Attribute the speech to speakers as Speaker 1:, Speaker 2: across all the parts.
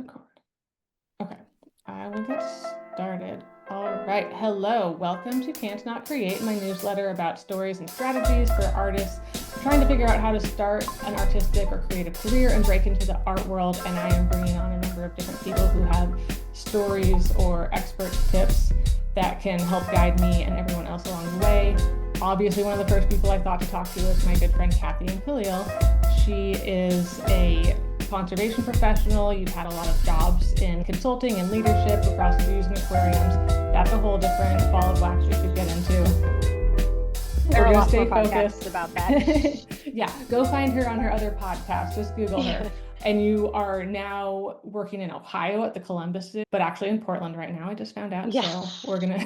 Speaker 1: Record. Okay, I will get started. All right, hello. Welcome to Can't Not Create, my newsletter about stories and strategies for artists trying to figure out how to start an artistic or creative career and break into the art world. And I am bringing on a number of different people who have stories or expert tips that can help guide me and everyone else along the way. Obviously, one of the first people I thought to talk to was my good friend Kathayoon Khalil. She is a conservation professional. You've had a lot of jobs in consulting and leadership across zoos and aquariums. That's a whole different ball of wax we could get into.
Speaker 2: There
Speaker 1: We're
Speaker 2: are
Speaker 1: going to
Speaker 2: lots
Speaker 1: stay
Speaker 2: more
Speaker 1: focused
Speaker 2: podcasts about that.
Speaker 1: Yeah, go find her on her other podcast. Just Google her. And you are now working in Ohio at the Columbus Zoo, but actually in Portland right now. I just found out.
Speaker 2: Yeah.
Speaker 1: So we're going to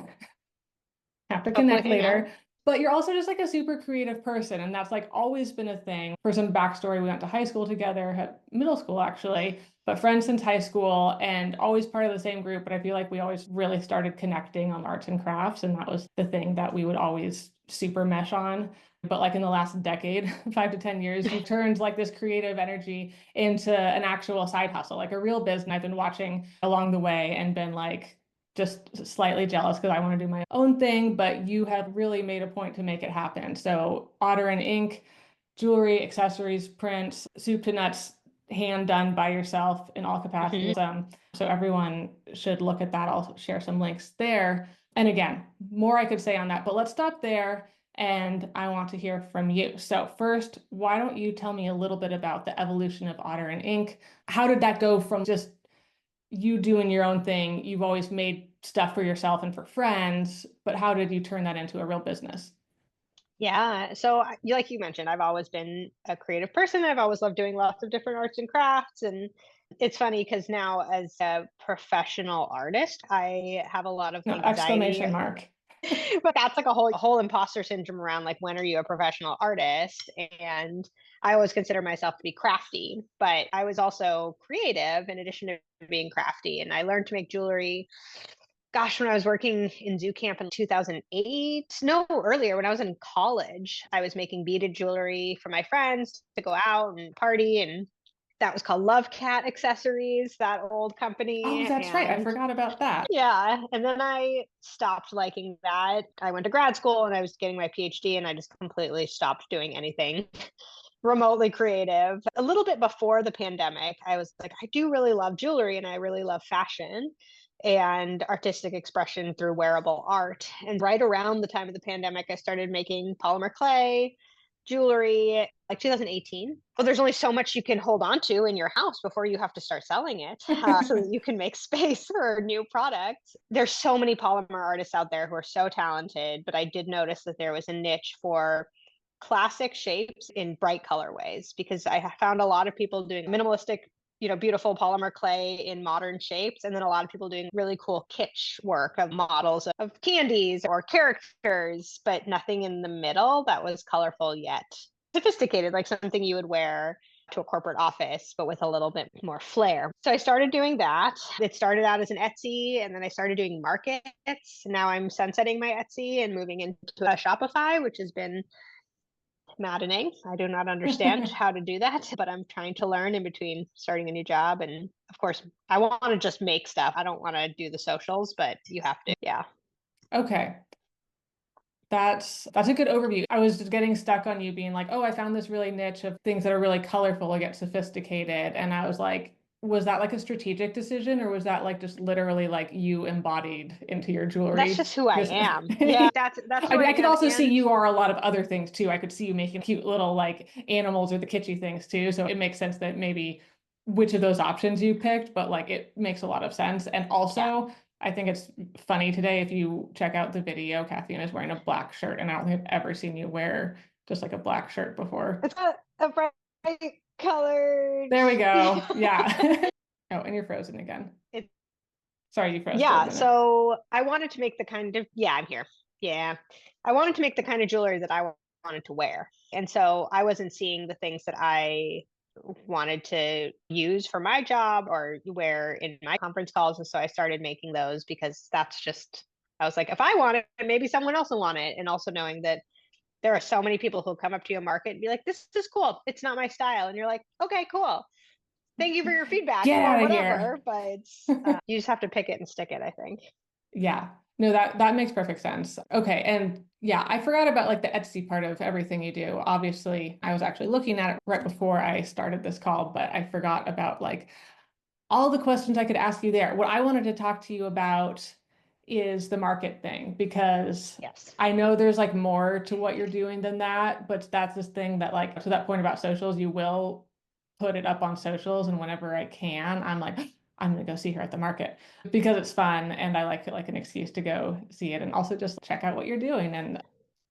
Speaker 1: have to
Speaker 2: Hopefully
Speaker 1: connect
Speaker 2: hang
Speaker 1: later.
Speaker 2: out.
Speaker 1: But you're also just like a super creative person. And that's like always been a thing. For some backstory, we went to high school together, middle school actually, but friends since high school and always part of the same group. But I feel like we always really started connecting on arts and crafts. And that was the thing that we would always super mesh on. But like in the last decade, 5 to 10 years, you've turned like this creative energy into an actual side hustle, like a real business. I've been watching along the way and been like, just slightly jealous because I want to do my own thing, but you have really made a point to make it happen. So Otter and Ink, jewelry, accessories, prints, soup to nuts, hand done by yourself in all capacities. So everyone should look at that. I'll share some links there. And again, more I could say on that, but let's stop there. And I want to hear from you. So first, why don't you tell me a little bit about the evolution of Otter and Ink? How did that go from just you doing your own thing? You've always made stuff for yourself and for friends, but how did you turn that into a real business?
Speaker 2: Yeah. So, like you mentioned, I've always been a creative person. I've always loved doing lots of different arts and crafts. And it's funny because now, as a professional artist, I have a lot of
Speaker 1: No,
Speaker 2: anxiety.
Speaker 1: exclamation mark.
Speaker 2: But that's like a whole imposter syndrome around like, when are you a professional artist? And I always consider myself to be crafty, but I was also creative in addition to being crafty. And I learned to make jewelry, gosh, when I was working in zoo camp in 2008, no, earlier, when I was in college. I was making beaded jewelry for my friends to go out and party. And that was called Love Cat Accessories, that old
Speaker 1: Oh,
Speaker 2: company.
Speaker 1: that's right. I
Speaker 2: And
Speaker 1: forgot about that.
Speaker 2: yeah, and then I stopped liking that. I went to grad school and I was getting my PhD, and I just completely stopped doing anything remotely creative. A little bit before the pandemic, I was like, I do really love jewelry and I really love fashion and artistic expression through wearable art. And right around the time of the pandemic, I started making polymer clay jewelry, like 2018. Well, there's only so much you can hold on to in your house before you have to start selling it, so that you can make space for new products. There's so many polymer artists out there who are so talented, but I did notice that there was a niche for classic shapes in bright colorways, because I found a lot of people doing minimalistic, beautiful polymer clay in modern shapes, and then a lot of people doing really cool kitsch work of models of candies or characters, but nothing in the middle that was colorful yet sophisticated, like something you would wear to a corporate office, but with a little bit more flair. So I started doing that. It started out as an Etsy, and then I started doing markets. Now I'm sunsetting my Etsy and moving into a Shopify, which has been maddening. I do not understand how to do that, but I'm trying to learn in between starting a new job. And of course, I want to just make stuff. I don't want to do the socials, but you have to. Yeah.
Speaker 1: Okay. That's a good overview. I was just getting stuck on you being like, oh, I found this really niche of things that are really colorful and get sophisticated. And I was like, was that like a strategic decision, or was that like just literally like you embodied into your
Speaker 2: That's
Speaker 1: jewelry?
Speaker 2: just who I
Speaker 1: Just
Speaker 2: am. Yeah. That's
Speaker 1: I
Speaker 2: who
Speaker 1: mean,
Speaker 2: I
Speaker 1: I could
Speaker 2: am.
Speaker 1: also see
Speaker 2: And
Speaker 1: you are a lot of other things too. I could see you making cute little like animals or the kitschy things too. So it makes sense that maybe which of those options you picked, but like it makes a lot of sense. And
Speaker 2: yeah.
Speaker 1: also, I think it's funny today if you check out the video, Kathayoon is wearing a black shirt, and I don't think I've ever seen you wear just like a black shirt before.
Speaker 2: It's a bright colored.
Speaker 1: There we go. Yeah. Oh, and you're frozen again.
Speaker 2: It,
Speaker 1: Sorry, you froze for a
Speaker 2: yeah.
Speaker 1: minute.
Speaker 2: So I wanted to make the kind of, yeah, I'm here. Yeah. I wanted to make the kind of jewelry that I wanted to wear. And so I wasn't seeing the things that I wanted to use for my job or wear in my conference calls. And so I started making those because that's just, I was like, if I want it, maybe someone else will want it. And also knowing that there are so many people who'll come up to your market and be like, this is cool. It's not my style. And you're like, okay, cool. thank you for your feedback
Speaker 1: Get
Speaker 2: or
Speaker 1: out of
Speaker 2: whatever,
Speaker 1: here.
Speaker 2: but you just have to pick it and stick it, I think.
Speaker 1: Yeah. No, that makes perfect sense. Okay. And yeah, I forgot about like the Etsy part of everything you do. Obviously, I was actually looking at it right before I started this call, but I forgot about like all the questions I could ask you there. What I wanted to talk to you about is the market thing, because
Speaker 2: Yes.
Speaker 1: I know there's like more to what you're doing than that, but that's this thing that like to that point about socials, you will put it up on socials, and whenever I can, I'm like, I'm gonna go see her at the market because it's fun and I like it like an excuse to go see it and also just check out what you're doing and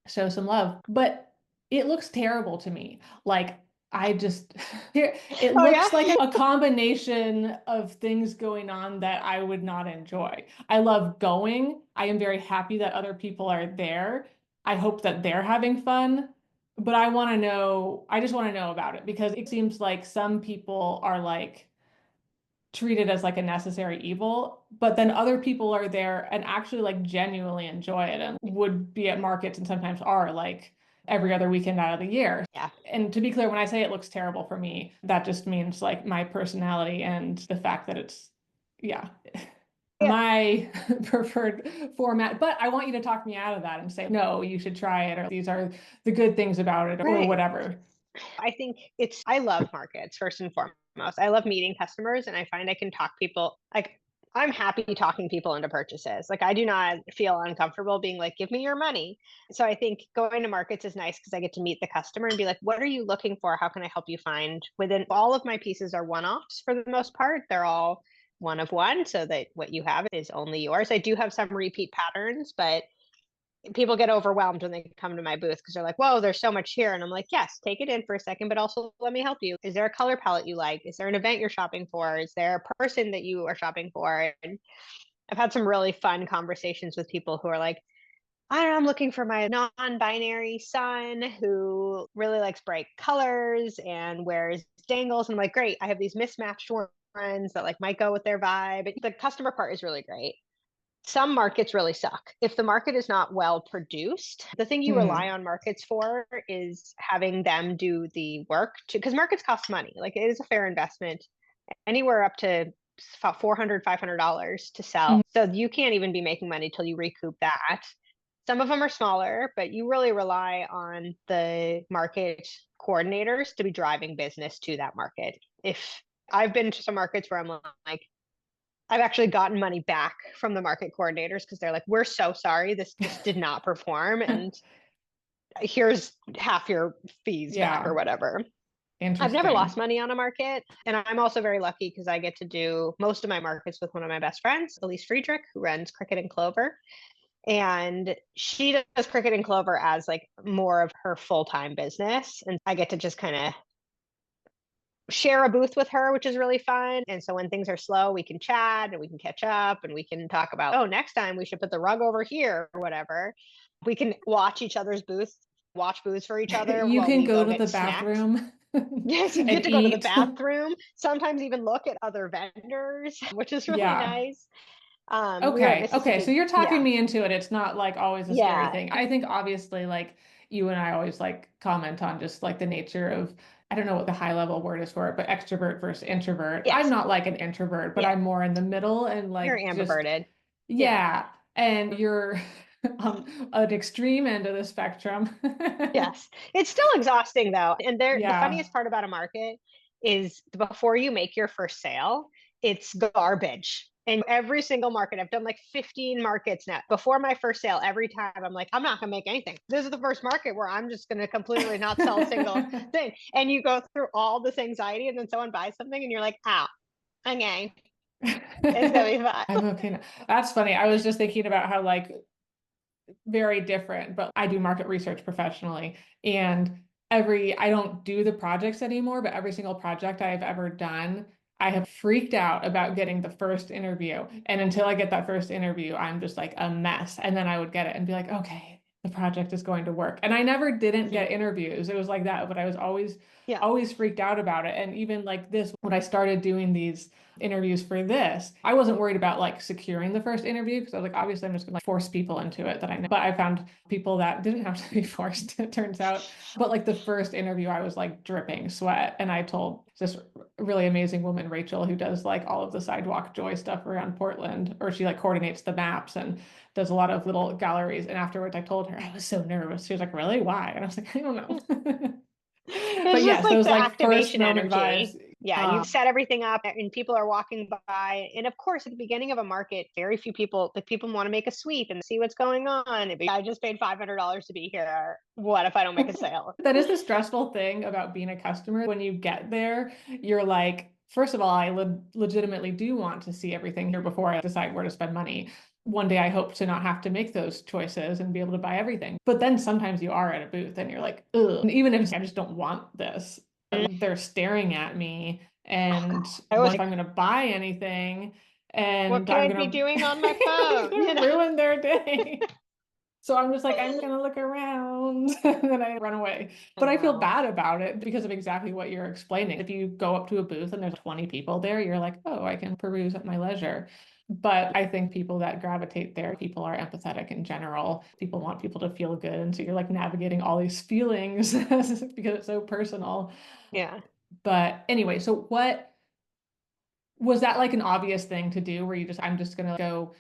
Speaker 1: show some love. But it looks terrible to me. Like I just it
Speaker 2: Oh
Speaker 1: looks like
Speaker 2: yeah.
Speaker 1: a combination of things going on that I would not enjoy. I love going. I am very happy that other people are there. I hope that they're having fun. But I want to know, I just want to know about it because it seems like some people are like treated as like a necessary evil, but then other people are there and actually like genuinely enjoy it and would be at markets and sometimes are like every other weekend out of the year.
Speaker 2: Yeah.
Speaker 1: And to be clear, when I say it looks terrible for me, that just means like my personality and the fact that it's, yeah,
Speaker 2: Yeah.
Speaker 1: my preferred format. But I want you to talk me out of that and say, no, you should try it, or these are the good things about it, or
Speaker 2: Right.
Speaker 1: whatever.
Speaker 2: I think I love markets first and foremost. I love meeting customers and I find I can talk people like I'm happy talking people into purchases. Like I do not feel uncomfortable being like, give me your money. So I think going to markets is nice because I get to meet the customer and be like, what are you looking for? How can I help you find within all of my pieces are one-offs for the most part. They're all one of one so that what you have is only yours. I do have some repeat patterns, but people get overwhelmed when they come to my booth because they're like, whoa, there's so much here. And I'm like, yes, take it in for a second, but also let me help you. Is there a color palette you like? Is there an event you're shopping for? Is there a person that you are shopping for? And I've had some really fun conversations with people who are like, I don't know, I'm looking for my non-binary son who really likes bright colors and wears dangles. And I'm like, great, I have these mismatched ones that like might go with their vibe. The customer part is really great. Some markets really suck. If the market is not well produced, the thing you rely
Speaker 1: Hmm.
Speaker 2: on markets for is having them do the work to, because markets cost money. Like it is a fair investment, anywhere up to $400, $500 to sell. So you can't even be making money till you recoup that. Some of them are smaller, but you really rely on the market coordinators to be driving business to that market. If I've been to some markets where I'm like, I've actually gotten money back from the market coordinators because they're like, we're so sorry, this just did not perform. And here's half your fees back or
Speaker 1: Yeah,
Speaker 2: whatever. I've never lost
Speaker 1: interesting.
Speaker 2: money on a market. And I'm also very lucky because I get to do most of my markets with one of my best friends, Elise Friedrich, who runs Cricket and Clover. And she does Cricket and Clover as like more of her full-time business. And I get to just kind of share a booth with her, which is really fun. And so when things are slow, we can chat and we can catch up and we can talk about, oh, next time we should put the rug over here or whatever. We can watch each other's booths, watch booths for each other
Speaker 1: You
Speaker 2: while
Speaker 1: can
Speaker 2: we
Speaker 1: go
Speaker 2: go
Speaker 1: to the
Speaker 2: get snacks.
Speaker 1: bathroom
Speaker 2: Yes, you get
Speaker 1: and
Speaker 2: to go to the
Speaker 1: eat.
Speaker 2: bathroom, sometimes even look at other vendors, which is really
Speaker 1: Yeah.
Speaker 2: nice. We were at
Speaker 1: Okay. Okay. So
Speaker 2: Mississippi.
Speaker 1: you're talking
Speaker 2: Yeah.
Speaker 1: me into it. It's not like always a scary
Speaker 2: Yeah.
Speaker 1: thing. I think obviously like you and I always like comment on just like the nature of, I don't know what the high level word is for it, but extrovert versus introvert. I'm
Speaker 2: Yes.
Speaker 1: not like an introvert, but
Speaker 2: Yeah.
Speaker 1: I'm more in the middle and
Speaker 2: You're
Speaker 1: like just,
Speaker 2: ambiverted. Yeah.
Speaker 1: yeah. And you're on an extreme end of the spectrum.
Speaker 2: Yes. It's still exhausting though. And the
Speaker 1: Yeah.
Speaker 2: funniest part about a market is before you make your first sale, it's garbage. And every single market, I've done like 15 markets now. Before my first sale, every time I'm like, I'm not going to make anything. This is the first market where I'm just going to completely not sell a single thing. And you go through all this anxiety and then someone buys something and you're like, ah, okay, it's going to be
Speaker 1: I'm
Speaker 2: fine.
Speaker 1: okay now. That's funny. I was just thinking about how like very different, but I do market research professionally. And I don't do the projects anymore, but every single project I've ever done, I have freaked out about getting the first interview. And until I get that first interview, I'm just like a mess. And then I would get it and be like, okay, the project is going to work. And I never didn't get interviews. It was like that, but I was
Speaker 2: Yeah.
Speaker 1: always freaked out about it. And even like this, when I started doing these interviews for this. I wasn't worried about like securing the first interview because I was like, obviously I'm just gonna like force people into it that I know. But I found people that didn't have to be forced, it turns out. But like the first interview, I was like dripping sweat. And I told this really amazing woman, Rachel, who does like all of the sidewalk joy stuff around Portland, or she like coordinates the maps and does a lot of little galleries. And afterwards I told her I was so nervous. She was like, really? Why? And I was like, I don't know.
Speaker 2: It's
Speaker 1: But
Speaker 2: just
Speaker 1: yes,
Speaker 2: like
Speaker 1: those
Speaker 2: the
Speaker 1: like first
Speaker 2: activation
Speaker 1: moment
Speaker 2: energy.
Speaker 1: vibes.
Speaker 2: Yeah, and you've set everything up and people are walking by. And of course, at the beginning of a market, very few people, like people want to make a sweep and see what's going on. I just paid $500 to be here. What if I don't make a sale?
Speaker 1: That is the stressful thing about being a customer. When you get there, you're like, first of all, I legitimately do want to see everything here before I decide where to spend money. One day I hope to not have to make those choices and be able to buy everything. But then sometimes you are at a booth and you're like, ugh. And even if I just don't want this, they're staring at me. And
Speaker 2: I
Speaker 1: what
Speaker 2: was
Speaker 1: if I'm going to buy anything
Speaker 2: what
Speaker 1: and
Speaker 2: could
Speaker 1: I'm
Speaker 2: I
Speaker 1: going
Speaker 2: be
Speaker 1: to
Speaker 2: doing on my
Speaker 1: I'm
Speaker 2: phone?
Speaker 1: going to ruin their day? So I'm just like, I'm gonna look around and then I run away.
Speaker 2: I
Speaker 1: But I feel
Speaker 2: know.
Speaker 1: bad about it because of exactly what you're explaining. If you go up to a booth and there's 20 people there, you're like, oh, I can peruse at my leisure. But I think people that gravitate there, people are empathetic in general. People want people to feel good. And so you're like navigating all these feelings because it's so personal.
Speaker 2: Yeah.
Speaker 1: But anyway, so what was that like an obvious thing to do where I'm just gonna go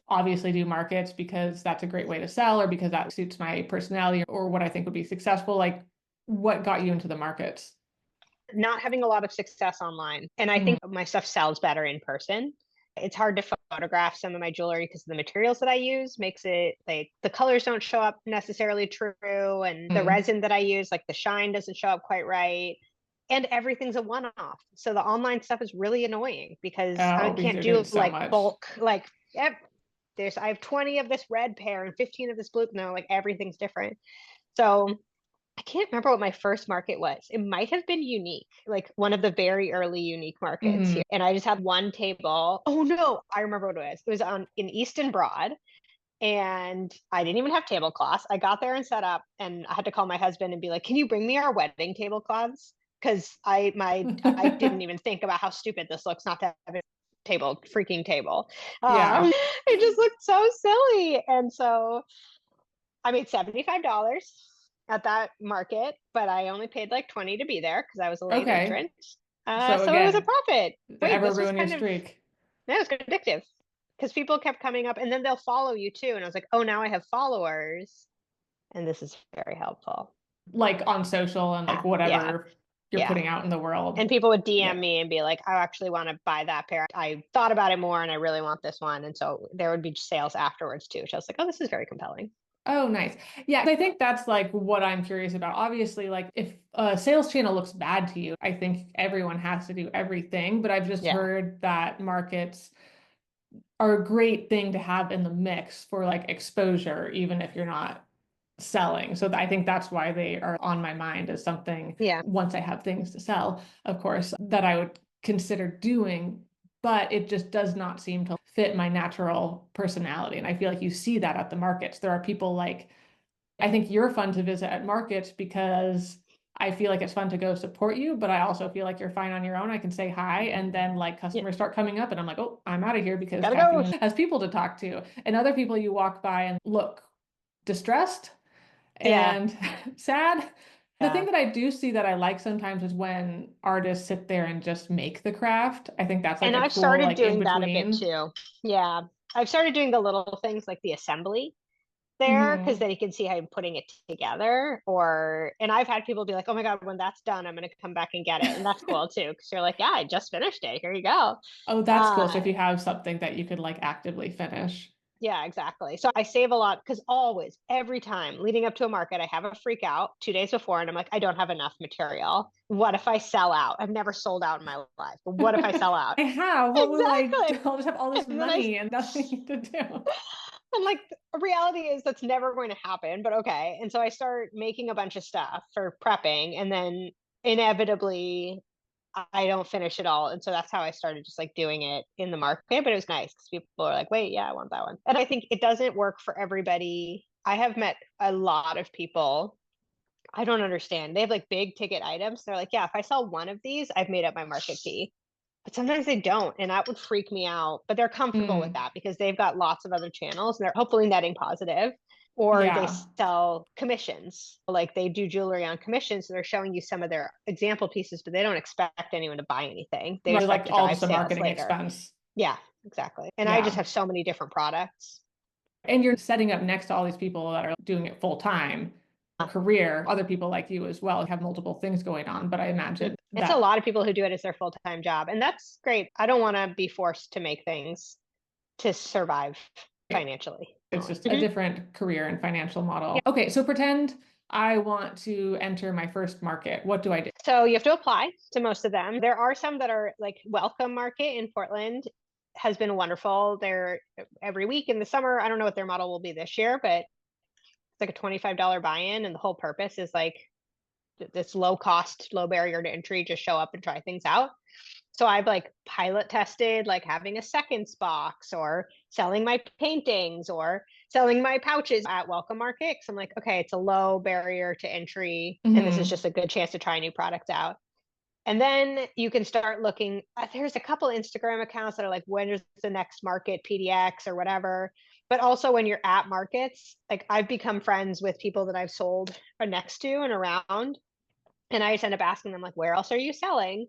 Speaker 1: obviously do markets because that's a great way to sell or because that suits my personality or what I think would be successful? Like, what got you into the markets?
Speaker 2: Not having a lot of success online. And I
Speaker 1: Mhm.
Speaker 2: think my stuff sells better in person. It's hard to photograph some of my jewelry because the materials that I use makes it like the colors don't show up necessarily true. And the
Speaker 1: Mhm.
Speaker 2: resin that I use, like the shine doesn't show up quite right. And everything's a one off. So the online stuff is really annoying because I
Speaker 1: Oh, because
Speaker 2: can't
Speaker 1: you're doing
Speaker 2: do
Speaker 1: so
Speaker 2: like
Speaker 1: much.
Speaker 2: bulk, like, yep, I have 20 of this red pair and 15 of this blue. No, like everything's different. So I can't remember what my first market was. It might have been Unique, like one of the very early Unique markets
Speaker 1: Hmm.
Speaker 2: here. And I just had one table. Oh no, I remember what it was. It was on in Easton Broad. And I didn't even have tablecloths. I got there and set up, and I had to call my husband and be like, "Can you bring me our wedding tablecloths?" Because I didn't even think about how stupid this looks not to have a freaking table.
Speaker 1: Yeah.
Speaker 2: It just looked so silly, and so I made $75 at that market, but I only paid like 20 to be there because I was a late
Speaker 1: Okay.
Speaker 2: entrant.
Speaker 1: So
Speaker 2: So it was a
Speaker 1: again,
Speaker 2: profit. Wait,
Speaker 1: ever
Speaker 2: this was
Speaker 1: ruin your
Speaker 2: kind of,
Speaker 1: streak?
Speaker 2: that was addictive because people kept coming up and then they'll follow you too. And I was like, oh, now I have followers. And this is very helpful.
Speaker 1: Like on social and like
Speaker 2: Yeah.
Speaker 1: whatever you're
Speaker 2: Yeah.
Speaker 1: putting out in the world.
Speaker 2: And people would DM
Speaker 1: Yeah.
Speaker 2: me and be like, I actually want to buy that pair. I thought about it more and I really want this one. And so there would be sales afterwards too. So I was like, oh, this is very compelling.
Speaker 1: Oh, nice. Yeah, I think that's like what I'm curious about. Obviously, like if a sales channel looks bad to you, I think everyone has to do everything. But I've just
Speaker 2: Yeah.
Speaker 1: heard that markets are a great thing to have in the mix for like exposure, even if you're not selling. So I think that's why they are on my mind as something
Speaker 2: Yeah.
Speaker 1: once I have things to sell, of course, that I would consider doing. But it just does not seem to fit my natural personality. And I feel like you see that at the markets. There are people like, I think you're fun to visit at markets because I feel like it's fun to go support you, but I also feel like you're fine on your own. I can say hi, and then like
Speaker 2: Yeah.
Speaker 1: customers start coming up, and I'm like, oh, I'm out of here because
Speaker 2: Gotta go.
Speaker 1: Kathayoon has people to talk to. And other people you walk by and look distressed
Speaker 2: Yeah.
Speaker 1: and sad. The thing
Speaker 2: Yeah.
Speaker 1: that I do see that I like sometimes is when artists sit there and just make the craft. I think that's like
Speaker 2: And
Speaker 1: a
Speaker 2: I've
Speaker 1: cool,
Speaker 2: started
Speaker 1: like in
Speaker 2: doing that a bit
Speaker 1: between.
Speaker 2: too. Yeah. I've started doing the little things like the assembly there because
Speaker 1: Hmm.
Speaker 2: then you can see how I'm putting it together. Or, and I've had people be like, oh my God, when that's done, I'm going to come back and get it. And that's cool too. Cause you're like, yeah, I just finished it. Here you go.
Speaker 1: Oh, that's cool. So
Speaker 2: Uh,
Speaker 1: if you have something that you could like actively finish.
Speaker 2: yeah, exactly. So I save a lot because always, every time leading up to a market, I have a freak out 2 days before and I'm like, I don't have enough material. What if I sell out? I've never sold out in my life, but what if I sell out?
Speaker 1: I have. What will I do?
Speaker 2: Exactly.
Speaker 1: I'll just have all this
Speaker 2: And then I
Speaker 1: money and nothing to do.
Speaker 2: And like reality is that's never going to happen, but okay. And so I start making a bunch of stuff for prepping and then inevitably I don't finish it all. And so that's how I started just like doing it in the market. But it was nice because people are like, wait, yeah, I want that one. And I think it doesn't work for everybody. I have met a lot of people. I don't understand. They have like big ticket items. They're like, yeah, if I sell one of these, I've made up my market fee. but sometimes they don't, and that would freak me out. But they're comfortable with
Speaker 1: Mm,
Speaker 2: that because they've got lots of other channels and they're hopefully netting positive. Or they
Speaker 1: yeah.
Speaker 2: sell commissions, like they do jewelry on commission. So they're showing you some of their example pieces, but they don't expect anyone to buy anything. They
Speaker 1: Right.
Speaker 2: expect
Speaker 1: Like
Speaker 2: to
Speaker 1: all
Speaker 2: drive
Speaker 1: just a
Speaker 2: sales
Speaker 1: marketing
Speaker 2: later.
Speaker 1: expense.
Speaker 2: Yeah, exactly. And I just
Speaker 1: Yeah.
Speaker 2: have so many different products.
Speaker 1: And you're setting up next to all these people that are doing it full time, a career, other people like you as well have multiple things going on. But I imagine
Speaker 2: It's a
Speaker 1: that
Speaker 2: lot of people who do it as their full-time job, and that's great. I don't want to be forced to make things to survive financially.
Speaker 1: it's just a
Speaker 2: Mhm.
Speaker 1: different career and financial model.
Speaker 2: Yeah.
Speaker 1: Okay, so pretend I want to enter my first market. What do I do?
Speaker 2: So you have to apply to most of them. There are some that are like Welcome Market in Portland has been wonderful. They're every week in the summer. I don't know what their model will be this year, but it's like a $25 buy-in, and the whole purpose is like this low cost, low barrier to entry, just show up and try things out. So I've like pilot tested like having a seconds box or selling my paintings or selling my pouches at Welcome Market. Cause I'm like, okay, it's a low barrier to entry. And this is
Speaker 1: Hmm.
Speaker 2: just a good chance to try new products out. And then you can start looking. There's a couple Instagram accounts that are like, when is the next market, PDX or whatever. But also when you're at markets, like I've become friends with people that I've sold next to and around. And I just end up asking them like, where else are you selling?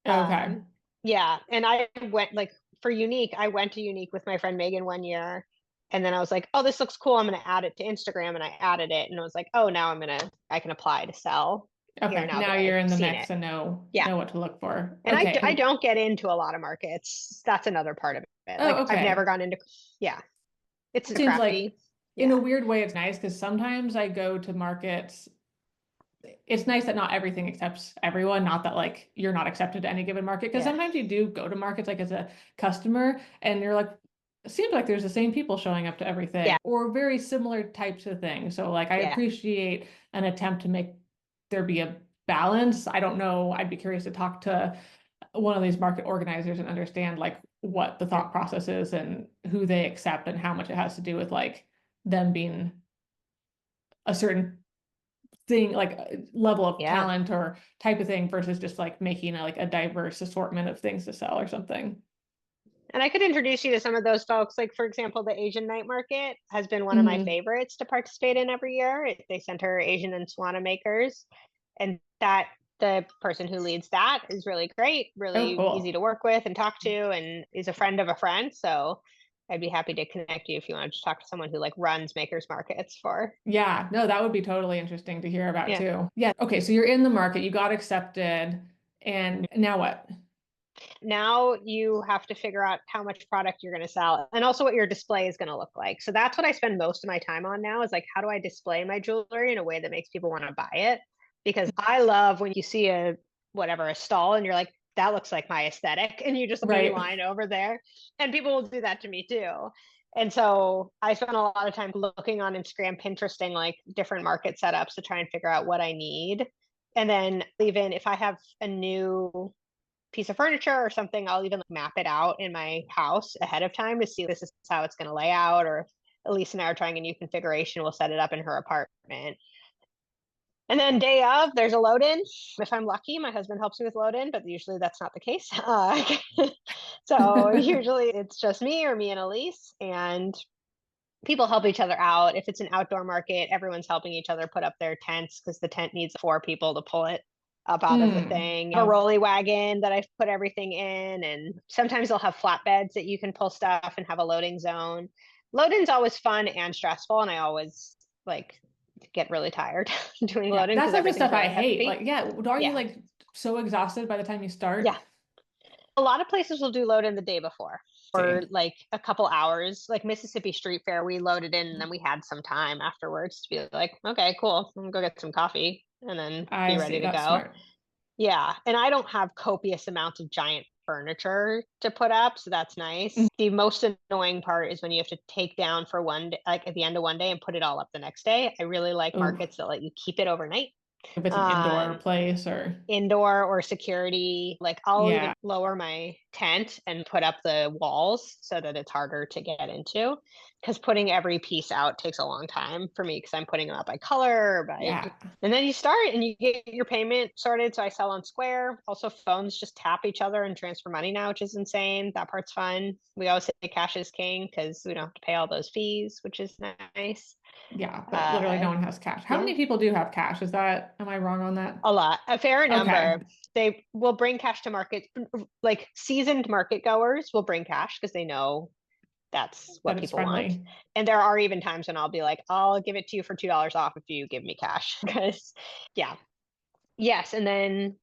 Speaker 1: Okay.
Speaker 2: Yeah. And I went like for Unique, I went to Unique with my friend Megan one year. And then I was like, oh, this looks cool. I'm going to add it to Instagram. And I added it. And I was like, oh, now I can apply to sell here
Speaker 1: Okay.
Speaker 2: now
Speaker 1: Now
Speaker 2: that
Speaker 1: you're
Speaker 2: I've
Speaker 1: in the
Speaker 2: seen it.
Speaker 1: mix and know
Speaker 2: Yeah.
Speaker 1: what to look for.
Speaker 2: And
Speaker 1: Okay.
Speaker 2: I
Speaker 1: And
Speaker 2: don't get into a lot of markets. That's another part of it.
Speaker 1: oh,
Speaker 2: Like I've never
Speaker 1: okay.
Speaker 2: gone into, yeah, it's
Speaker 1: It seems like
Speaker 2: crafty.
Speaker 1: in a
Speaker 2: Yeah.
Speaker 1: weird way it's nice because sometimes I go to markets. It's nice that not everything accepts everyone, not that like you're not accepted to any given market. Because
Speaker 2: Yeah.
Speaker 1: sometimes you do go to markets like as a customer and you're like, it seems like there's the same people showing up to everything
Speaker 2: Yeah.
Speaker 1: or very similar types of things. So like I
Speaker 2: Yeah.
Speaker 1: appreciate an attempt to make there be a balance. I don't know. I'd be curious to talk to one of these market organizers and understand like what the
Speaker 2: Yeah.
Speaker 1: thought process is and who they accept and how much it has to do with like them being a certain thing like level of
Speaker 2: Yeah.
Speaker 1: talent or type of thing versus just like making like a diverse assortment of things to sell or something.
Speaker 2: And I could introduce you to some of those folks. Like, for example, the Asian night market has been one of my
Speaker 1: Hmm.
Speaker 2: favorites to participate in every year. They center Asian and Swana makers. And that the person who leads that is really great,
Speaker 1: Oh,
Speaker 2: really easy
Speaker 1: cool.
Speaker 2: to work with and talk to, and is a friend of a friend. So I'd be happy to connect you if you want to talk to someone who like runs makers markets for.
Speaker 1: Yeah, no, that would be totally interesting to hear about
Speaker 2: Yeah.
Speaker 1: too. Yeah. Okay, so you're in the market, you got accepted, and now what?
Speaker 2: Now you have to figure out how much product you're going to sell and also what your display is going to look like. So that's what I spend most of my time on now is like, how do I display my jewelry in a way that makes people want to buy it? Because I love when you see a stall and you're like, that looks like my aesthetic. And you just
Speaker 1: Right.
Speaker 2: beeline over there. And people will do that to me too. And so I spend a lot of time looking on Instagram, Pinteresting like different market setups to try and figure out what I need. And then even if I have a new piece of furniture or something, I'll even map it out in my house ahead of time to see this is how it's going to lay out. Or Elise and I are trying a new configuration. We'll set it up in her apartment. And then day of, there's a load in. If I'm lucky, my husband helps me with load in, but usually that's not the case. So usually it's just me and Elise, and people help each other out. If it's an outdoor market, everyone's helping each other put up their tents because the tent needs 4 people to pull it up out of the
Speaker 1: Mm.
Speaker 2: thing. I have a rolly wagon that I've put everything in, and sometimes they'll have flatbeds that you can pull stuff and have a loading zone. Loading's always fun and stressful, and I always like get really tired doing
Speaker 1: Yeah,
Speaker 2: loading
Speaker 1: that's
Speaker 2: because
Speaker 1: like the
Speaker 2: everything's
Speaker 1: stuff I
Speaker 2: really
Speaker 1: hate. Like,
Speaker 2: heavy.
Speaker 1: yeah, aren't you
Speaker 2: Yeah.
Speaker 1: like so exhausted by the time you start?
Speaker 2: Yeah. A lot of places will do load in the day before
Speaker 1: See,
Speaker 2: for like a couple hours. Like Mississippi Street Fair, we loaded in and then we had some time afterwards to be like, okay, cool. I'm gonna go get some coffee and then be
Speaker 1: I see.
Speaker 2: ready to
Speaker 1: That's
Speaker 2: go.
Speaker 1: smart.
Speaker 2: Yeah. And I don't have copious amounts of giant furniture to put up, so that's
Speaker 1: Mhm.
Speaker 2: nice. The most annoying part is when you have to take down for one day, like at the end of one day and put it all up the next day. I really like
Speaker 1: Oh,
Speaker 2: markets that let you keep it overnight.
Speaker 1: If it's an indoor
Speaker 2: Uh,
Speaker 1: place or
Speaker 2: indoor or security. Like I'll even
Speaker 1: yeah,
Speaker 2: lower my tent and put up the walls so that it's harder to get into. Because putting every piece out takes a long time for me because I'm putting them out by color, by
Speaker 1: yeah,
Speaker 2: and then you start and you get your payment sorted. So I sell on Square. Also, phones just tap each other and transfer money now, which is insane. That part's fun. We always say cash is king because we don't have to pay all those fees, which is nice.
Speaker 1: yeah, but literally
Speaker 2: Uh,
Speaker 1: no one has cash. How
Speaker 2: yeah,
Speaker 1: many people do have cash? Am I wrong on that?
Speaker 2: a lot, a fair
Speaker 1: Okay.
Speaker 2: number. They will bring cash to market. Like seasoned market goers will bring cash because they know that's
Speaker 1: That
Speaker 2: what
Speaker 1: it's
Speaker 2: people want.
Speaker 1: friendly.
Speaker 2: And there are even times when I'll be like, I'll give it to you for $2 off if you give me cash. Because, yeah. Yes. And then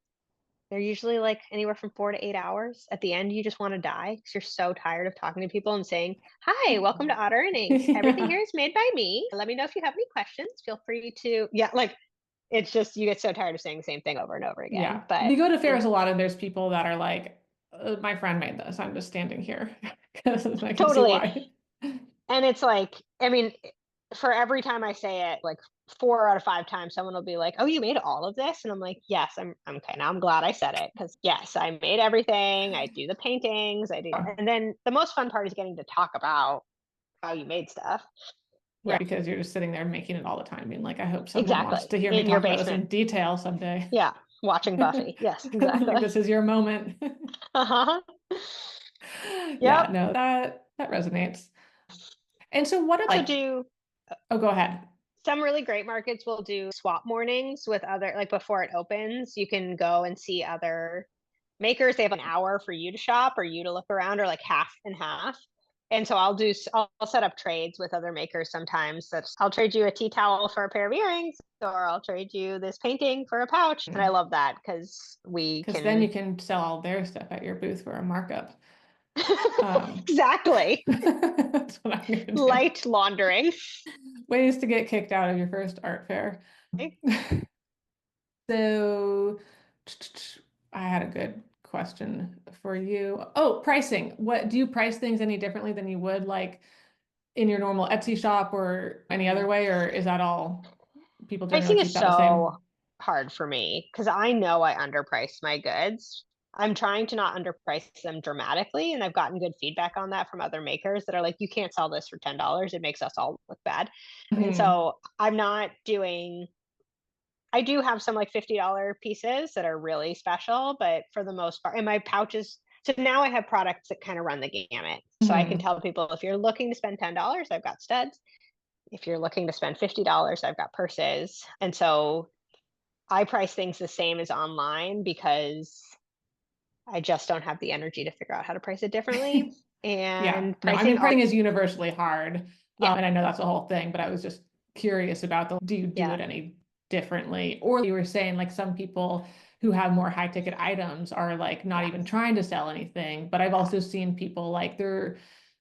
Speaker 2: they're usually like anywhere from 4 to 8 hours. At the end, you just want to die because you're so tired of talking to people and saying, Hi, welcome to Otter and Ink. Everything
Speaker 1: Yeah.
Speaker 2: here is made by me. Let me know if you have any questions. Feel free to, yeah, like it's just, you get so tired of saying the same thing over and over again.
Speaker 1: Yeah.
Speaker 2: But
Speaker 1: We go to
Speaker 2: it,
Speaker 1: fairs a lot and there's people that are like, my friend made this. I'm just standing here because I can see
Speaker 2: totally.
Speaker 1: why.
Speaker 2: And it's like, I mean, for every time I say it, like 4 out of 5 times, someone will be like, "Oh, you made all of this?" And I'm like, "Yes, I'm okay. Now I'm glad I said it because yes, I made everything. I do the paintings. I do." And then the most fun part is getting to talk about how you made stuff.
Speaker 1: Right.
Speaker 2: Yeah,
Speaker 1: Because you're just sitting there making it all the time, being like, I hope someone wants
Speaker 2: exactly.
Speaker 1: to hear me
Speaker 2: In your
Speaker 1: talk about this
Speaker 2: basement.
Speaker 1: in detail someday.
Speaker 2: Yeah, watching Buffy. Yes,
Speaker 1: Like
Speaker 2: exactly.
Speaker 1: this is your moment.
Speaker 2: Uh-huh.
Speaker 1: Yeah,
Speaker 2: Yep.
Speaker 1: no, that resonates. And so what
Speaker 2: Also
Speaker 1: like,
Speaker 2: do
Speaker 1: oh, go ahead.
Speaker 2: some really great markets will do swap mornings with other, like before it opens, you can go and see other makers. They have an hour for you to shop or you to look around, or like half and half. And so I'll set up trades with other makers sometimes. That's I'll trade you a tea towel for a pair of earrings, or I'll trade you this painting for a pouch. And I love that because we
Speaker 1: Because then you
Speaker 2: can
Speaker 1: can sell all their stuff at your booth for a markup. Um,
Speaker 2: exactly
Speaker 1: that's what I'm gonna do.
Speaker 2: light laundering.
Speaker 1: Ways to get kicked out of your first art fair. So I had a good question for you. Oh, pricing. What do you price things any differently than you would like in your normal Etsy shop or any other way, or is that all people generally
Speaker 2: Pricing is
Speaker 1: keep that the
Speaker 2: so
Speaker 1: same?
Speaker 2: hard for me because I know I underprice my goods. I'm trying to not underprice them dramatically, and I've gotten good feedback on that from other makers that are like, you can't sell this for $10. It makes us all look bad. And
Speaker 1: Mhm.
Speaker 2: so I'm not doing, I do have some like $50 pieces that are really special, but for the most part, and my pouches. So now I have products that kind of run the gamut. So I can
Speaker 1: Mhm.
Speaker 2: tell people if you're looking to spend $10, I've got studs. If you're looking to spend $50, I've got purses. And so I price things the same as online because I just don't have the energy to figure out how to price it differently.
Speaker 1: Yeah.
Speaker 2: And
Speaker 1: No, I
Speaker 2: pricing,
Speaker 1: mean, printing is universally hard.
Speaker 2: yeah,
Speaker 1: And I know that's the whole thing, but I was just curious about do you do
Speaker 2: yeah,
Speaker 1: it any differently? Or you were saying like some people who have more high ticket items are like not
Speaker 2: yeah,
Speaker 1: even trying to sell anything. But I've
Speaker 2: yeah,
Speaker 1: also seen people like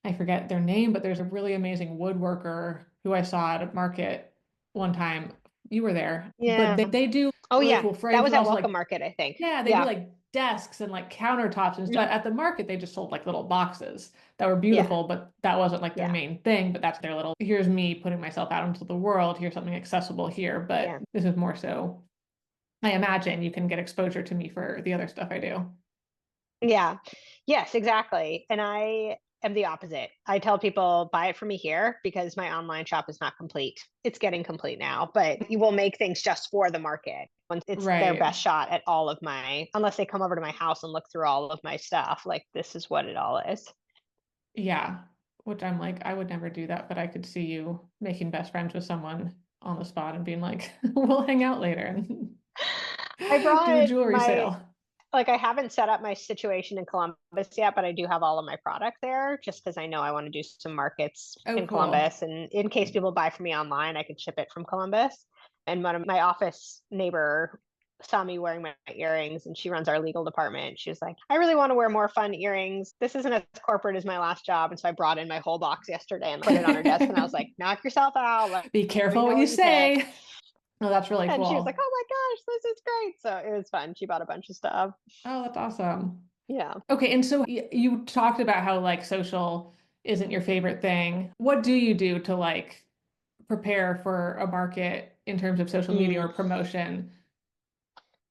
Speaker 1: I forget their name, but there's a really amazing woodworker who I saw at a market one time. You were there, but
Speaker 2: yeah.
Speaker 1: they do
Speaker 2: Oh,
Speaker 1: really
Speaker 2: yeah.
Speaker 1: cool
Speaker 2: That
Speaker 1: frames,
Speaker 2: was
Speaker 1: but
Speaker 2: at
Speaker 1: also
Speaker 2: Welcome
Speaker 1: like
Speaker 2: Market, I think.
Speaker 1: yeah, they do
Speaker 2: Yeah.
Speaker 1: like desks and like countertops and stuff.
Speaker 2: Mhm.
Speaker 1: At the market, they just sold like little boxes that were
Speaker 2: Yeah.
Speaker 1: beautiful, but that wasn't like their
Speaker 2: Yeah.
Speaker 1: main thing. But that's their little, here's me putting myself out into the world. Here's something accessible here. But
Speaker 2: Yeah.
Speaker 1: this is more so, I imagine you can get exposure to me for the other stuff I do.
Speaker 2: Yeah. Yes, exactly. And I am the opposite. I tell people buy it from me here because my online shop is not complete. It's getting complete now, but you will make things just for the market. When it's their
Speaker 1: Right.
Speaker 2: best shot at all of my, unless they come over to my house and look through all of my stuff, like this is what it all is.
Speaker 1: Yeah. Which I'm like, I would never do that, but I could see you making best friends with someone on the spot and being like, we'll hang out later and
Speaker 2: I
Speaker 1: do a
Speaker 2: brought
Speaker 1: jewelry
Speaker 2: my,
Speaker 1: sale.
Speaker 2: like I haven't set up my situation in Columbus yet, but I do have all of my product there just because I know I want to do some markets
Speaker 1: Oh,
Speaker 2: in
Speaker 1: cool.
Speaker 2: Columbus. And in case people buy from me online, I could ship it from Columbus. And one of my office neighbor saw me wearing my earrings and she runs our legal department. She was like, I really want to wear more fun earrings. This isn't as corporate as my last job. And so I brought in my whole box yesterday and put it on her desk. And I was like, knock yourself out. Let
Speaker 1: Be
Speaker 2: me
Speaker 1: careful
Speaker 2: know
Speaker 1: what you
Speaker 2: what you pick.
Speaker 1: say. Oh, that's really
Speaker 2: And she was like,
Speaker 1: cool.
Speaker 2: oh my gosh, this is great. So it was fun. She bought a bunch of stuff.
Speaker 1: Oh, that's awesome.
Speaker 2: Yeah.
Speaker 1: Okay, and so you talked about how like social isn't your favorite thing. What do you do to like prepare for a market in terms of social media
Speaker 2: Mm.
Speaker 1: or promotion?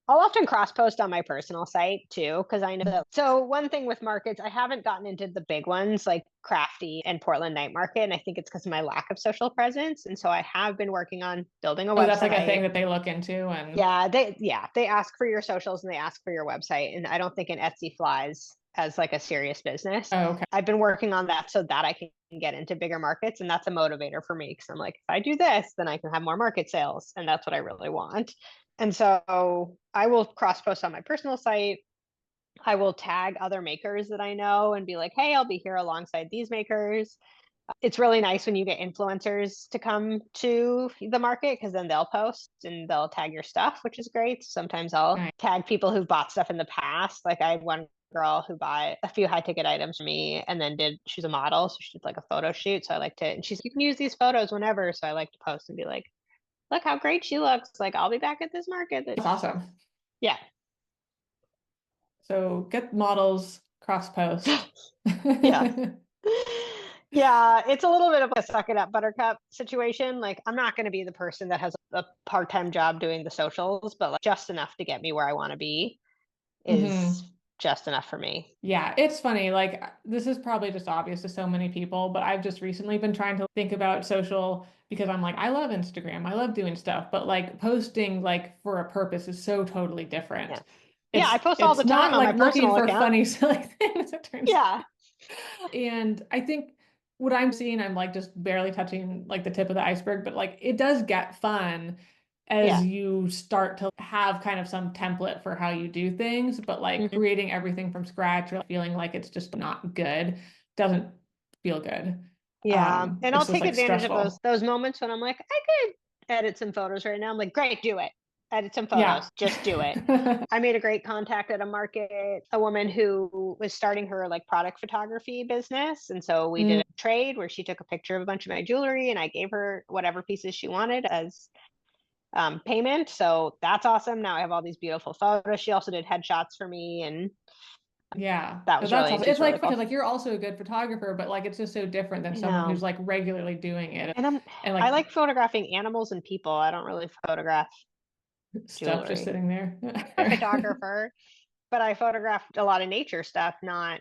Speaker 2: I'll often cross post on my personal site too, because I know that. So, one thing with markets, I haven't gotten into the big ones like Crafty and Portland Night Market. And I think it's because of my lack of social presence. And so, I have been working on building a
Speaker 1: Oh, that's like a
Speaker 2: website.
Speaker 1: thing that they look into and
Speaker 2: Yeah, they ask for your socials and they ask for your website. And I don't think an Etsy flies as like a serious business.
Speaker 1: oh, okay.
Speaker 2: I've been working on that so that I can get into bigger markets. And that's a motivator for me because I'm like, if I do this, then I can have more market sales. And that's what I really want. And so I will cross post on my personal site. I will tag other makers that I know and be like, hey, I'll be here alongside these makers. It's really nice when you get influencers to come to the market because then they'll post and they'll tag your stuff, which is great. Sometimes I'll
Speaker 1: Nice.
Speaker 2: tag people who've bought stuff in the past. Like I had one girl who bought a few high ticket items for me and then she's a model. So she did like a photo shoot. So I like to, and she's, you can use these photos whenever. So I like to post and be like, look how great she looks. Like I'll be back at this market.
Speaker 1: That's awesome.
Speaker 2: Yeah.
Speaker 1: So get models, cross post.
Speaker 2: Yeah. Yeah, it's a little bit of a suck it up buttercup situation. Like I'm not going to be the person that has a part-time job doing the socials, but like just enough to get me where I want to be is
Speaker 1: Hmm.
Speaker 2: just enough for me.
Speaker 1: Yeah, it's funny. Like, this is probably just obvious to so many people, but I've just recently been trying to think about social because I'm like, I love Instagram. I love doing stuff, but like posting like for a purpose is so totally
Speaker 2: Yeah.
Speaker 1: different.
Speaker 2: Yeah, I
Speaker 1: It's
Speaker 2: post all the
Speaker 1: it's
Speaker 2: time
Speaker 1: not
Speaker 2: on my
Speaker 1: like looking
Speaker 2: personal
Speaker 1: for
Speaker 2: account.
Speaker 1: funny silly things, it turns
Speaker 2: Yeah.
Speaker 1: out. And I think what I'm seeing, I'm like just barely touching like the tip of the iceberg, but like it does get fun as
Speaker 2: Yeah.
Speaker 1: you start to have kind of some template for how you do things, but like
Speaker 2: Mhm.
Speaker 1: creating everything from scratch or feeling like it's just not good doesn't feel good.
Speaker 2: Yeah. And I'll
Speaker 1: It's just
Speaker 2: take
Speaker 1: like
Speaker 2: advantage of those
Speaker 1: stressful.
Speaker 2: those moments when I'm like, I could edit some photos right now. I'm like, great, do it. Edit some
Speaker 1: Yeah.
Speaker 2: photos. Just do it. I made a great contact at a market, a woman who was starting her like product photography business. And so we did
Speaker 1: Mm,
Speaker 2: a trade where she took a picture of a bunch of my jewelry and I gave her whatever pieces she wanted as payment. So that's awesome. Now I have all these beautiful photos. She also did headshots for me and
Speaker 1: yeah.
Speaker 2: that was
Speaker 1: That's
Speaker 2: really,
Speaker 1: awesome.
Speaker 2: she's
Speaker 1: It's
Speaker 2: really
Speaker 1: like
Speaker 2: cool.
Speaker 1: because like you're also a good photographer, but like it's just so different than
Speaker 2: I
Speaker 1: someone who's
Speaker 2: know.
Speaker 1: like regularly doing it
Speaker 2: And
Speaker 1: and
Speaker 2: I
Speaker 1: like
Speaker 2: like photographing animals and people. I don't really photograph
Speaker 1: stuff just
Speaker 2: jewelry.
Speaker 1: sitting there.
Speaker 2: I'm a photographer, but I photographed a lot of nature stuff, not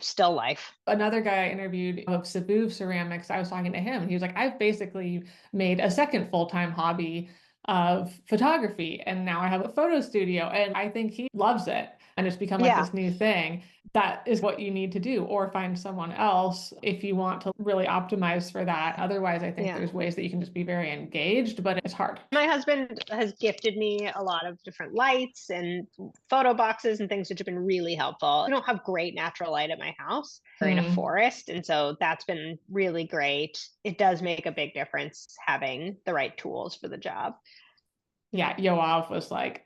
Speaker 2: still life.
Speaker 1: Another guy I interviewed of Cebu ceramics, I was talking to him. He was like, I've basically made a second full-time hobby of photography, and now I have a photo studio, and I think he loves it. And it's become like
Speaker 2: Yeah,
Speaker 1: this new thing. That is what you need to do, or find someone else if you want to really optimize for that. Otherwise, I think
Speaker 2: yeah.
Speaker 1: there's ways that you can just be very engaged, but it's hard.
Speaker 2: My husband has gifted me a lot of different lights and photo boxes and things which have been really helpful. I don't have great natural light at my house. We're in a
Speaker 1: Hmm.
Speaker 2: forest, and so that's been really great. It does make a big difference having the right tools for the job.
Speaker 1: Yeah, Yoav was like,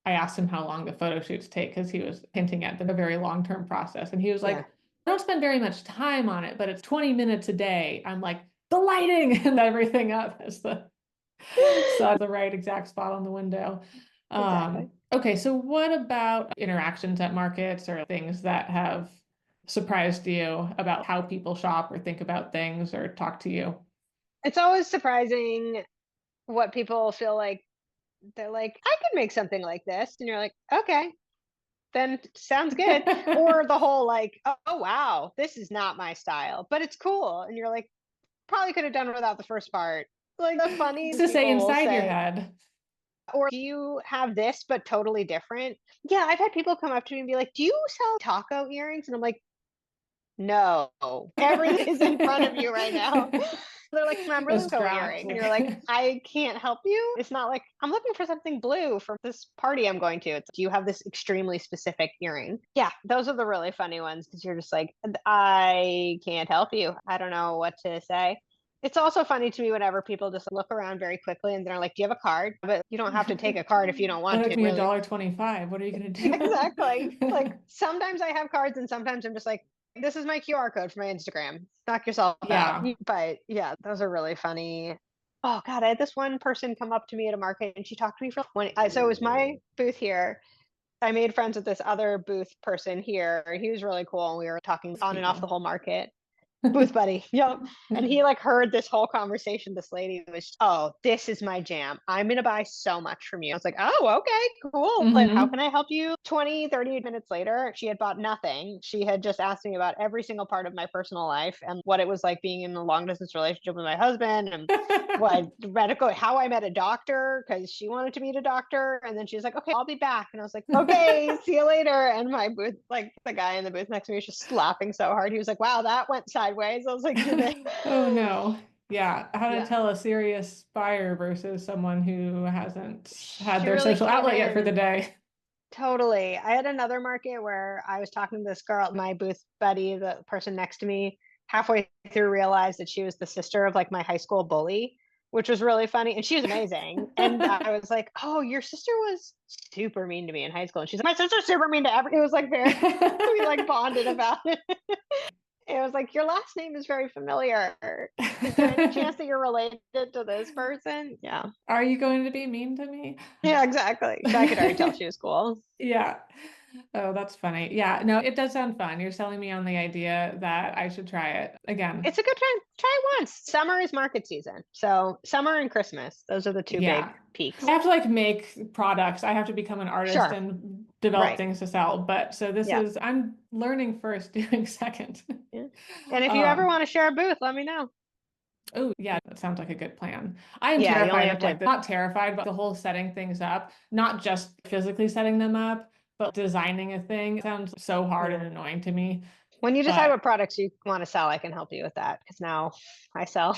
Speaker 1: I asked him how long the photo shoots take because he was hinting at the very long-term process. And he was like,
Speaker 2: Yeah,
Speaker 1: I don't spend very much time on it, but it's 20 minutes a day. I'm like, the lighting and everything up as the so the right exact spot on the window.
Speaker 2: exactly.
Speaker 1: Okay, so what about interactions at markets or things that have surprised you about how people shop or think about things or talk to you?
Speaker 2: It's always surprising what people feel like. They're like, I could make something like this. And you're like, okay, then sounds good. Or the whole like, oh, wow, this is not my style, but it's cool. And you're like, probably could have done without the first part. Like the
Speaker 1: Just
Speaker 2: funny
Speaker 1: to say
Speaker 2: people will
Speaker 1: inside your
Speaker 2: say,
Speaker 1: head.
Speaker 2: or do you have this but totally different? Yeah, I've had people come up to me and be like, do you sell taco earrings? And I'm like, no, everything is in front of you right now. They're like, remember
Speaker 1: A
Speaker 2: the taco
Speaker 1: strapped
Speaker 2: earring? And
Speaker 1: like
Speaker 2: you're like, I can't help you. It's not like I'm looking for something blue for this party I'm going to. It's, do you have this extremely specific earring? Yeah, those are the really funny ones because you're just like, I can't help you. I don't know what to say. It's also funny to me whenever people just look around very quickly and they're like, do you have a card? But you don't have to take a card if you don't want
Speaker 1: That'll
Speaker 2: to,
Speaker 1: give me a
Speaker 2: really.
Speaker 1: dollar 25. What are you gonna
Speaker 2: Exactly. Like
Speaker 1: do?
Speaker 2: sometimes I have cards and sometimes I'm just like, this is my QR code for my Instagram. Knock yourself out.
Speaker 1: Yeah.
Speaker 2: But yeah, those are really funny. Oh God, I had this one person come up to me at a market and she talked to me for 20. So it was my booth here. I made friends with this other booth person here. He was really cool and we were talking on and off the
Speaker 1: People.
Speaker 2: whole market. Booth buddy. Yep. And he like heard this whole conversation. This lady was, oh, this is my jam. I'm going to buy so much from you. I was like, oh, okay, cool. Like, how
Speaker 1: Hmm.
Speaker 2: can I help you? 20, 30 minutes later, she had bought nothing. She had just asked me about every single part of my personal life and what it was like being in a long distance relationship with my husband and what medical, how I met a doctor because she wanted to meet a doctor. And then she was like, okay, I'll be back. And I was like, okay, see you later. And my booth, like the guy in the booth next to me was just laughing so hard. He was like, wow, that went sideways. I was like, did it?
Speaker 1: Oh no. Yeah, how to
Speaker 2: Yeah,
Speaker 1: tell a serious buyer versus someone who hasn't had
Speaker 2: she
Speaker 1: their
Speaker 2: really
Speaker 1: social
Speaker 2: came
Speaker 1: outlet yet for the
Speaker 2: in.
Speaker 1: day.
Speaker 2: Totally. I had another market where I was talking to this girl, my booth buddy, the person next to me, halfway through realized that she was the sister of like my high school bully, which was really funny. And she was amazing. And I was like, oh, your sister was super mean to me in high school. And she's like, my sister's super mean to every. It was like very, we like bonded about it. It was like, your last name is very familiar. Is there any chance that you're related to this person? Yeah.
Speaker 1: Are you going to be mean to me?
Speaker 2: Yeah, exactly. I could already tell she was cool.
Speaker 1: Yeah. Oh, that's funny. Yeah, no, it does sound fun. You're selling me on the idea that I should try it again.
Speaker 2: It's a good time. Try it once. Summer is market season. So summer and Christmas, those are the two big
Speaker 1: Yeah.
Speaker 2: peaks.
Speaker 1: I have to like make products. I have to become an artist
Speaker 2: Sure.
Speaker 1: and develop
Speaker 2: Right.
Speaker 1: things to sell. But so this
Speaker 2: Yeah.
Speaker 1: is, I'm learning first, doing second.
Speaker 2: Yeah. And if you ever
Speaker 1: Um,
Speaker 2: want to share a booth, let me know.
Speaker 1: oh yeah, that sounds like a good plan. I am
Speaker 2: Yeah, you only
Speaker 1: terrified
Speaker 2: have
Speaker 1: of like
Speaker 2: to.
Speaker 1: not terrified, but the whole setting things up, not just physically setting them up, but designing a thing sounds so hard and
Speaker 2: Yeah.
Speaker 1: annoying to me.
Speaker 2: When you decide
Speaker 1: But
Speaker 2: what products you want to sell, I can help you with that because now I sell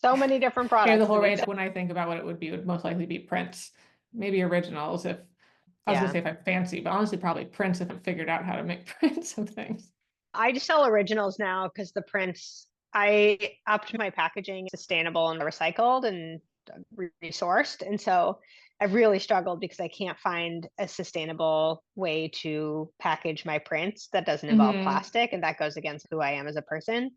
Speaker 2: so many different
Speaker 1: I have the
Speaker 2: products
Speaker 1: whole
Speaker 2: that need.
Speaker 1: range. When I think about what it would most likely be prints, maybe originals if I was gonna
Speaker 2: Yeah.
Speaker 1: say if I'm fancy, but honestly probably prints if I figured out how to make prints of things.
Speaker 2: I just sell originals now because the prints, I upped my packaging sustainable and recycled and resourced. And so I've really struggled because I can't find a sustainable way to package my prints that doesn't involve
Speaker 1: Hmm.
Speaker 2: plastic. And that goes against who I am as a person.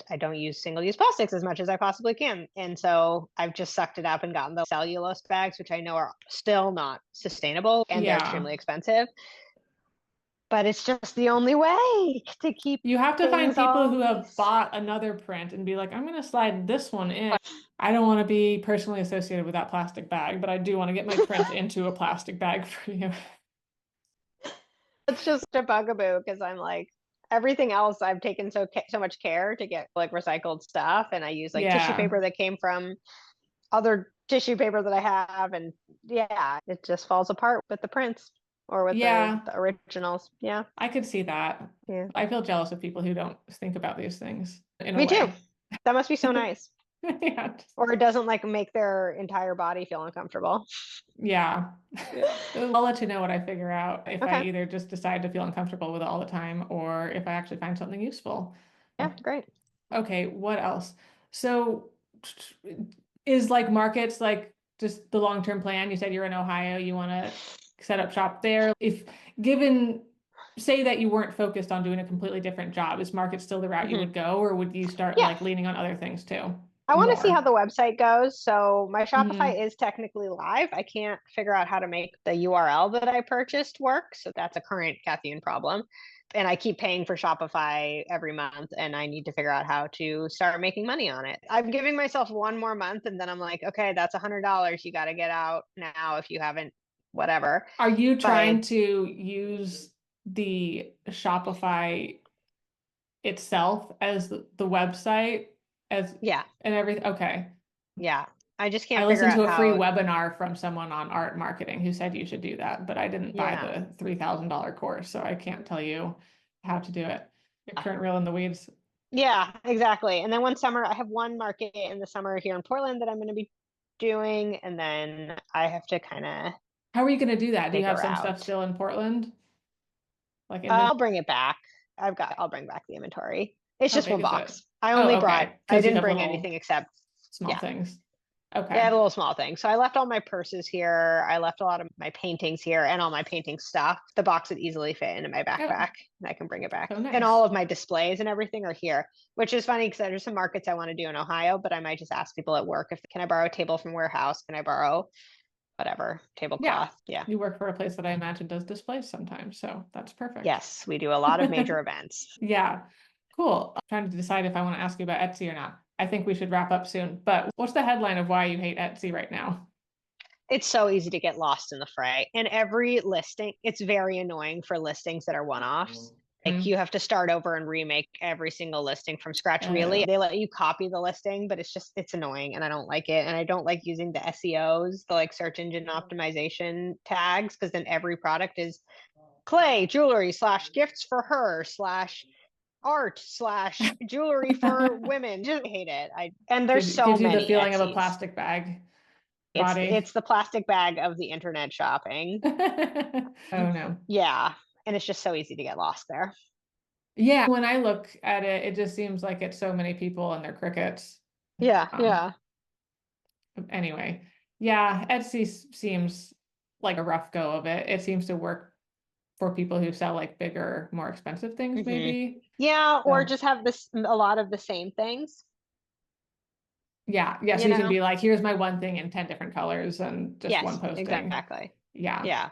Speaker 2: I don't use single use plastics as much as I possibly can. And so I've just sucked it up and gotten the cellulose bags, which I know are still not sustainable and they're
Speaker 1: Yeah.
Speaker 2: extremely expensive. But it's just the only way to keep
Speaker 1: You have to find
Speaker 2: things
Speaker 1: people who have
Speaker 2: always.
Speaker 1: bought another print and be like, I'm gonna slide this one in. I don't want to be personally associated with that plastic bag, but I do want to get my print into a plastic bag for you.
Speaker 2: It's just a bugaboo because I'm like everything else I've taken so much care to get like recycled stuff and I use like tissue
Speaker 1: Yeah.
Speaker 2: paper that came from other tissue paper that I have and yeah, it just falls apart with the prints or with
Speaker 1: Yeah.
Speaker 2: the originals. Yeah.
Speaker 1: I could see that.
Speaker 2: Yeah.
Speaker 1: I feel jealous of people who don't think about these things in a
Speaker 2: Me too.
Speaker 1: way.
Speaker 2: That must be so nice.
Speaker 1: Yeah.
Speaker 2: Or it doesn't like make their entire body feel uncomfortable.
Speaker 1: Yeah.
Speaker 2: Yeah.
Speaker 1: I'll let you know what I figure out if I
Speaker 2: Okay.
Speaker 1: either just decide to feel uncomfortable with it all the time or if I actually find something useful.
Speaker 2: Yeah, great.
Speaker 1: Okay, what else? So is like markets like just the long-term plan? You said you're in Ohio, you want to set up shop there. If given, say that you weren't focused on doing a completely different job, is market still the route you
Speaker 2: Hmm.
Speaker 1: would go, or would you start
Speaker 2: Yeah.
Speaker 1: like leaning on other things too
Speaker 2: I want to see how
Speaker 1: more?
Speaker 2: the website goes. So my
Speaker 1: Hmm.
Speaker 2: Shopify is technically live. I can't figure out how to make the URL that I purchased work. So that's a current Kathayoon problem. And I keep paying for Shopify every month and I need to figure out how to start making money on it. I'm giving myself one more month and then I'm like, okay, that's $100. You got to get out now if you haven't, whatever.
Speaker 1: Are you
Speaker 2: But
Speaker 1: trying to use the Shopify itself as the website as
Speaker 2: yeah,
Speaker 1: and everything? Okay.
Speaker 2: yeah. I just
Speaker 1: I
Speaker 2: can't figure
Speaker 1: listened
Speaker 2: out
Speaker 1: to a free
Speaker 2: how.
Speaker 1: webinar from someone on art marketing who said you should do that, but I didn't buy
Speaker 2: Yeah.
Speaker 1: the $3,000 course, so I can't tell you how to do it. Your current real in the weeds.
Speaker 2: Yeah, exactly. And then one summer, I have one market in the summer here in Portland that I'm going to be doing, and then I have to kind of
Speaker 1: How are you going to do that? Do you have
Speaker 2: figure
Speaker 1: some stuff
Speaker 2: out.
Speaker 1: still in Portland? Like
Speaker 2: I'll
Speaker 1: inventory?
Speaker 2: bring it back. I'll bring back the inventory. It's
Speaker 1: How
Speaker 2: just
Speaker 1: big
Speaker 2: one
Speaker 1: is it?
Speaker 2: box. I only
Speaker 1: Oh,
Speaker 2: brought,
Speaker 1: okay.
Speaker 2: I
Speaker 1: Because you
Speaker 2: didn't
Speaker 1: have
Speaker 2: bring anything
Speaker 1: little
Speaker 2: except,
Speaker 1: small
Speaker 2: yeah,
Speaker 1: things.
Speaker 2: yeah,
Speaker 1: Okay.
Speaker 2: the little small things. So I left all my purses here. I left a lot of my paintings here and all my painting stuff. The box would easily fit into my
Speaker 1: Oh,
Speaker 2: backpack and I can bring it back.
Speaker 1: so
Speaker 2: And all
Speaker 1: nice.
Speaker 2: of my displays and everything are here, which is funny because there's some markets I want to do in Ohio, but I might just ask people at work if can I borrow a table from warehouse? Can I borrow whatever
Speaker 1: Yeah.
Speaker 2: tablecloth? Yeah.
Speaker 1: You work for a place that I imagine does displays sometimes, so that's perfect.
Speaker 2: Yes, we do a lot of major events.
Speaker 1: Yeah. Cool. I'm trying to decide if I want to ask you about Etsy or not. I think we should wrap up soon, but what's the headline of why you hate Etsy right now?
Speaker 2: It's so easy to get lost in the fray. And every listing, it's very annoying for listings that are one-offs. Like
Speaker 1: Mm.
Speaker 2: you have to start over and remake every single listing from scratch, really.
Speaker 1: Oh,
Speaker 2: They let you copy the listing, but it's annoying and I don't like it. And I don't like using the SEOs, the like search engine optimization tags, because then every product is clay, jewelry / gifts for her / art / jewelry for women. Just hate it. And there's so
Speaker 1: gives you the
Speaker 2: many
Speaker 1: feeling of a
Speaker 2: Etsy's.
Speaker 1: plastic bag
Speaker 2: It's
Speaker 1: body.
Speaker 2: it's the plastic bag of the internet shopping.
Speaker 1: Oh no.
Speaker 2: Yeah. And it's just so easy to get lost there.
Speaker 1: Yeah, when I look at it, it just seems like it's so many people and they're crickets.
Speaker 2: Yeah,
Speaker 1: Um,
Speaker 2: yeah.
Speaker 1: anyway, yeah, Etsy seems like a rough go of it. It seems to work for people who sell like bigger, more expensive things,
Speaker 2: Hmm.
Speaker 1: maybe.
Speaker 2: Yeah, or
Speaker 1: So
Speaker 2: just have a lot of the same things,
Speaker 1: yeah,
Speaker 2: you
Speaker 1: so you can
Speaker 2: know?
Speaker 1: be like, here's my one thing in 10 different colors and just one
Speaker 2: Yes,
Speaker 1: posting.
Speaker 2: exactly.
Speaker 1: Yeah.
Speaker 2: Yeah.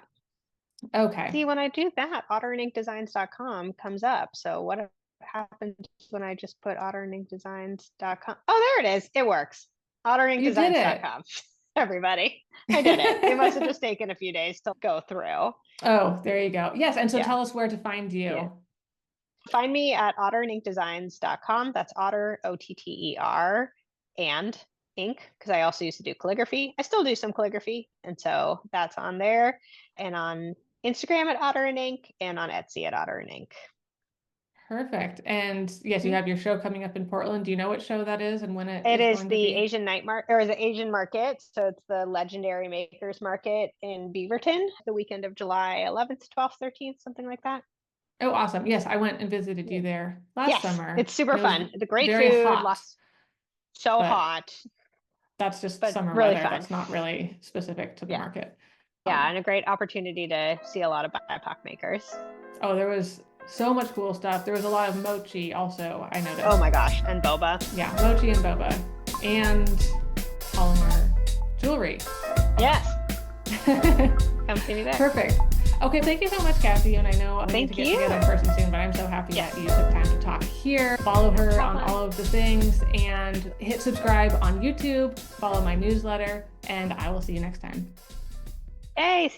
Speaker 1: Okay.
Speaker 2: See, when I do that, otterinkdesigns.com comes up. So what happens when I just put otterinkdesigns.com? Oh, there it is. It works.
Speaker 1: You did it.
Speaker 2: Otterinkdesigns.com. Everybody, I did it. It must have just taken a few days to go through.
Speaker 1: Oh, there you go. Yes, and so
Speaker 2: Yeah.
Speaker 1: tell us where to find
Speaker 2: Yeah.
Speaker 1: you.
Speaker 2: Find me at otterinkdesigns.com. That's Otter, OTTER, and ink, because I also used to do calligraphy. I still do some calligraphy. And so that's on there. And on Instagram at Otter and Ink, and on Etsy at Otter and Ink.
Speaker 1: Perfect. And yes, you
Speaker 2: Mhm.
Speaker 1: have your show coming up in Portland. Do you know what show that is and when it
Speaker 2: It
Speaker 1: is
Speaker 2: is
Speaker 1: going to
Speaker 2: the
Speaker 1: be?
Speaker 2: Asian night market, or the Asian market. So it's the Legendary Makers Market in Beaverton, the weekend of July 11th, 12th, 13th, something like that.
Speaker 1: Oh, awesome. Yes, I went and visited
Speaker 2: Yeah.
Speaker 1: you there last
Speaker 2: Yes,
Speaker 1: summer
Speaker 2: it's super
Speaker 1: and it was
Speaker 2: fun. The great
Speaker 1: very
Speaker 2: food,
Speaker 1: hot,
Speaker 2: lots, so
Speaker 1: but
Speaker 2: hot,
Speaker 1: that's just
Speaker 2: but
Speaker 1: summer
Speaker 2: really
Speaker 1: weather.
Speaker 2: fun.
Speaker 1: That's not really specific to the
Speaker 2: Yeah.
Speaker 1: market.
Speaker 2: Yeah, and a great opportunity to see a lot of BIPOC makers.
Speaker 1: Oh, there was so much cool stuff. There was a lot of mochi also, I
Speaker 2: Oh
Speaker 1: noticed.
Speaker 2: my gosh, and boba.
Speaker 1: Yeah, mochi and boba and polymer jewelry.
Speaker 2: Yes, come see me there.
Speaker 1: Perfect. Okay, thank you so much, Kathy. And I know we need to
Speaker 2: Thank
Speaker 1: get
Speaker 2: you.
Speaker 1: together in person soon, but I'm so happy
Speaker 2: Yes.
Speaker 1: that you took time to talk here. Follow her on
Speaker 2: problem.
Speaker 1: all of the things and hit subscribe on YouTube. Follow my newsletter, and I will see you next time.
Speaker 2: Hey, see you